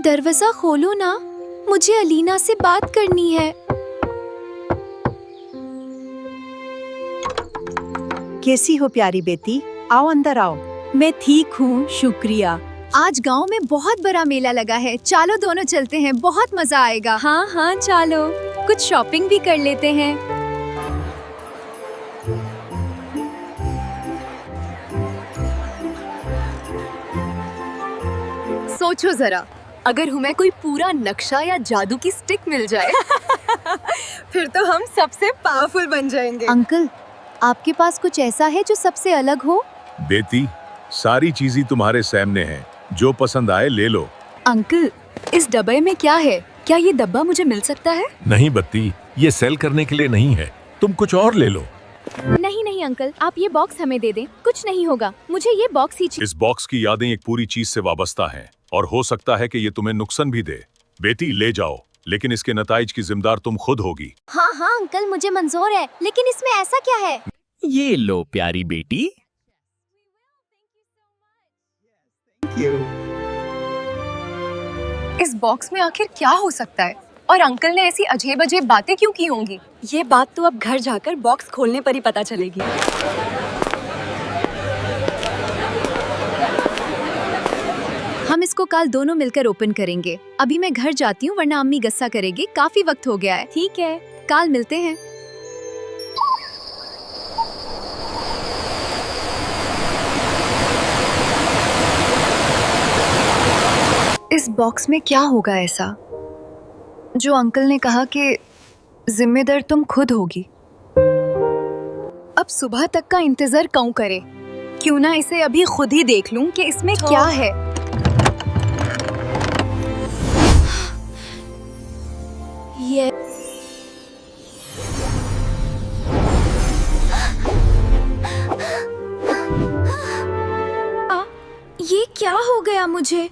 दरवाजा खोलो ना, मुझे अलीना से बात करनी है। कैसी हो प्यारी बेटी? आओ अंदर आओ। मैं ठीक हूँ, शुक्रिया। आज गांव में बहुत बड़ा मेला लगा है, चलो दोनों चलते हैं, बहुत मजा आएगा। हाँ हाँ चलो, कुछ शॉपिंग भी कर लेते हैं। सोचो जरा, अगर हमें कोई पूरा नक्शा या जादू की स्टिक मिल जाए फिर तो हम सबसे पावरफुल बन जाएंगे। अंकल, आपके पास कुछ ऐसा है जो सबसे अलग हो? बेटी, सारी चीजें तुम्हारे सामने हैं, जो पसंद आए ले लो। अंकल, इस डब्बे में क्या है? क्या ये डब्बा मुझे मिल सकता है? नहीं बत्ती, ये सेल करने के लिए नहीं है, तुम कुछ और ले लो। नहीं नहीं अंकल, आप ये बॉक्स हमें दे दें, कुछ नहीं होगा, मुझे ये बॉक्स ही चाहिए। इस बॉक्स की यादें एक पूरी चीज से वाबस्ता हैं और हो सकता है कि ये तुम्हें नुकसान भी दे। बेटी ले जाओ, लेकिन इसके नताइज की जिम्मेदार तुम खुद होगी। हाँ हाँ अंकल, मुझे मंजूर है, लेकिन इसमें ऐसा क्या है? ये लो प्यारी बेटी। इस बॉक्स में आखिर क्या हो सकता है और अंकल ने ऐसी अजीब अजीब बातें क्यों की होंगी? ये बात तो अब घर जाकर बॉक्स खोलने पर ही पता चलेगी। हम इसको कल दोनों मिलकर ओपन करेंगे। अभी मैं घर जाती हूँ, वरना अम्मी गुस्सा करेगी, काफी वक्त हो गया है। ठीक है, कल मिलते हैं। इस बॉक्स में क्या होगा ऐसा जो अंकल ने कहा कि जिम्मेदार तुम खुद होगी? अब सुबह तक का इंतजार क्यों करे? क्यों ना इसे अभी खुद ही देख लूं कि इसमें क्या है। ये ये क्या हो गया मुझे?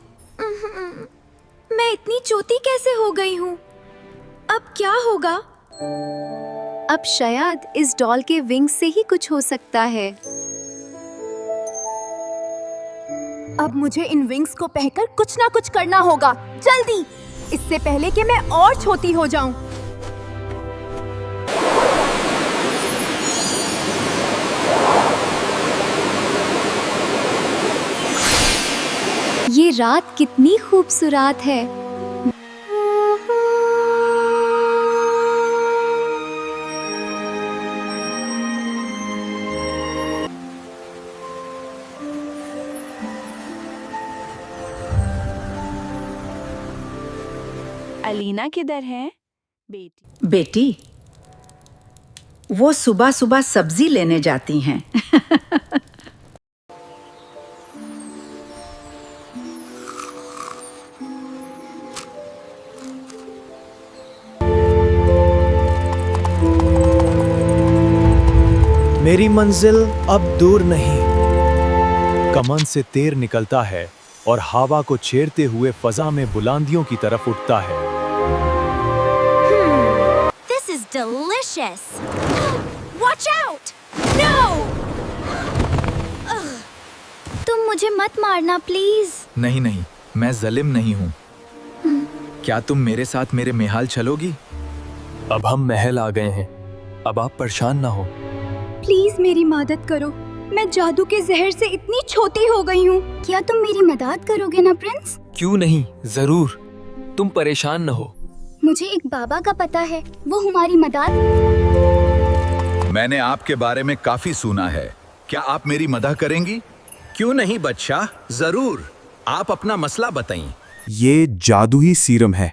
मैं इतनी चोटी कैसे हो गई हूँ? अब क्या होगा? अब शायद इस डॉल के विंग्स से ही कुछ हो सकता है। अब मुझे इन विंग्स को पहनकर कुछ ना कुछ करना होगा, जल्दी, इससे पहले कि मैं और छोटी हो जाऊं। ये रात कितनी खूबसूरत है। अलीना किधर है? बेटी बेटी, वो सुबह सुबह सब्जी लेने जाती हैं। मेरी मंजिल अब दूर नहीं। कमन से तेर निकलता है और हवा को छेड़ते हुए फजा में बुलंदियों की तरफ उठता है। This is delicious. Watch out! No! तुम मुझे मत मारना प्लीज। नहीं नहीं, मैं जलिम नहीं हूँ। क्या तुम मेरे साथ मेरे महल चलोगी? अब हम महल आ गए हैं, अब आप परेशान ना हो। प्लीज मेरी मदद करो, मैं जादू के जहर से इतनी छोटी हो गई हूँ। क्या तुम मेरी मदद करोगे ना प्रिंस? क्यों नहीं, जरूर, तुम परेशान न हो। मुझे एक बाबा का पता है, वो हमारी मदद। मैंने आपके बारे में काफी सुना है, क्या आप मेरी मदद करेंगी? क्यों नहीं बच्चा, जरूर, आप अपना मसला बताइए। ये जादुई सीरम है,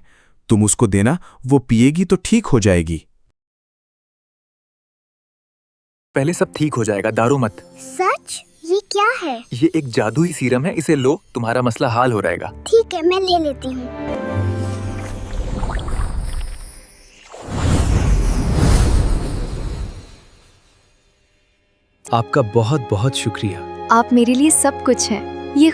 तुम उसको देना, वो पिएगी तो ठीक हो जाएगी। पहले सब ठीक हो जाएगा, दारू मत। सच? ये क्या है? ये एक जादुई सीरम है, इसे लो, तुम्हारा मसला हाल हो रहेगा। ठीक है, मैं ले लेती हूँ। आपका बहुत बहुत शुक्रिया। आप मेरे लिए सब कुछ हैं। ये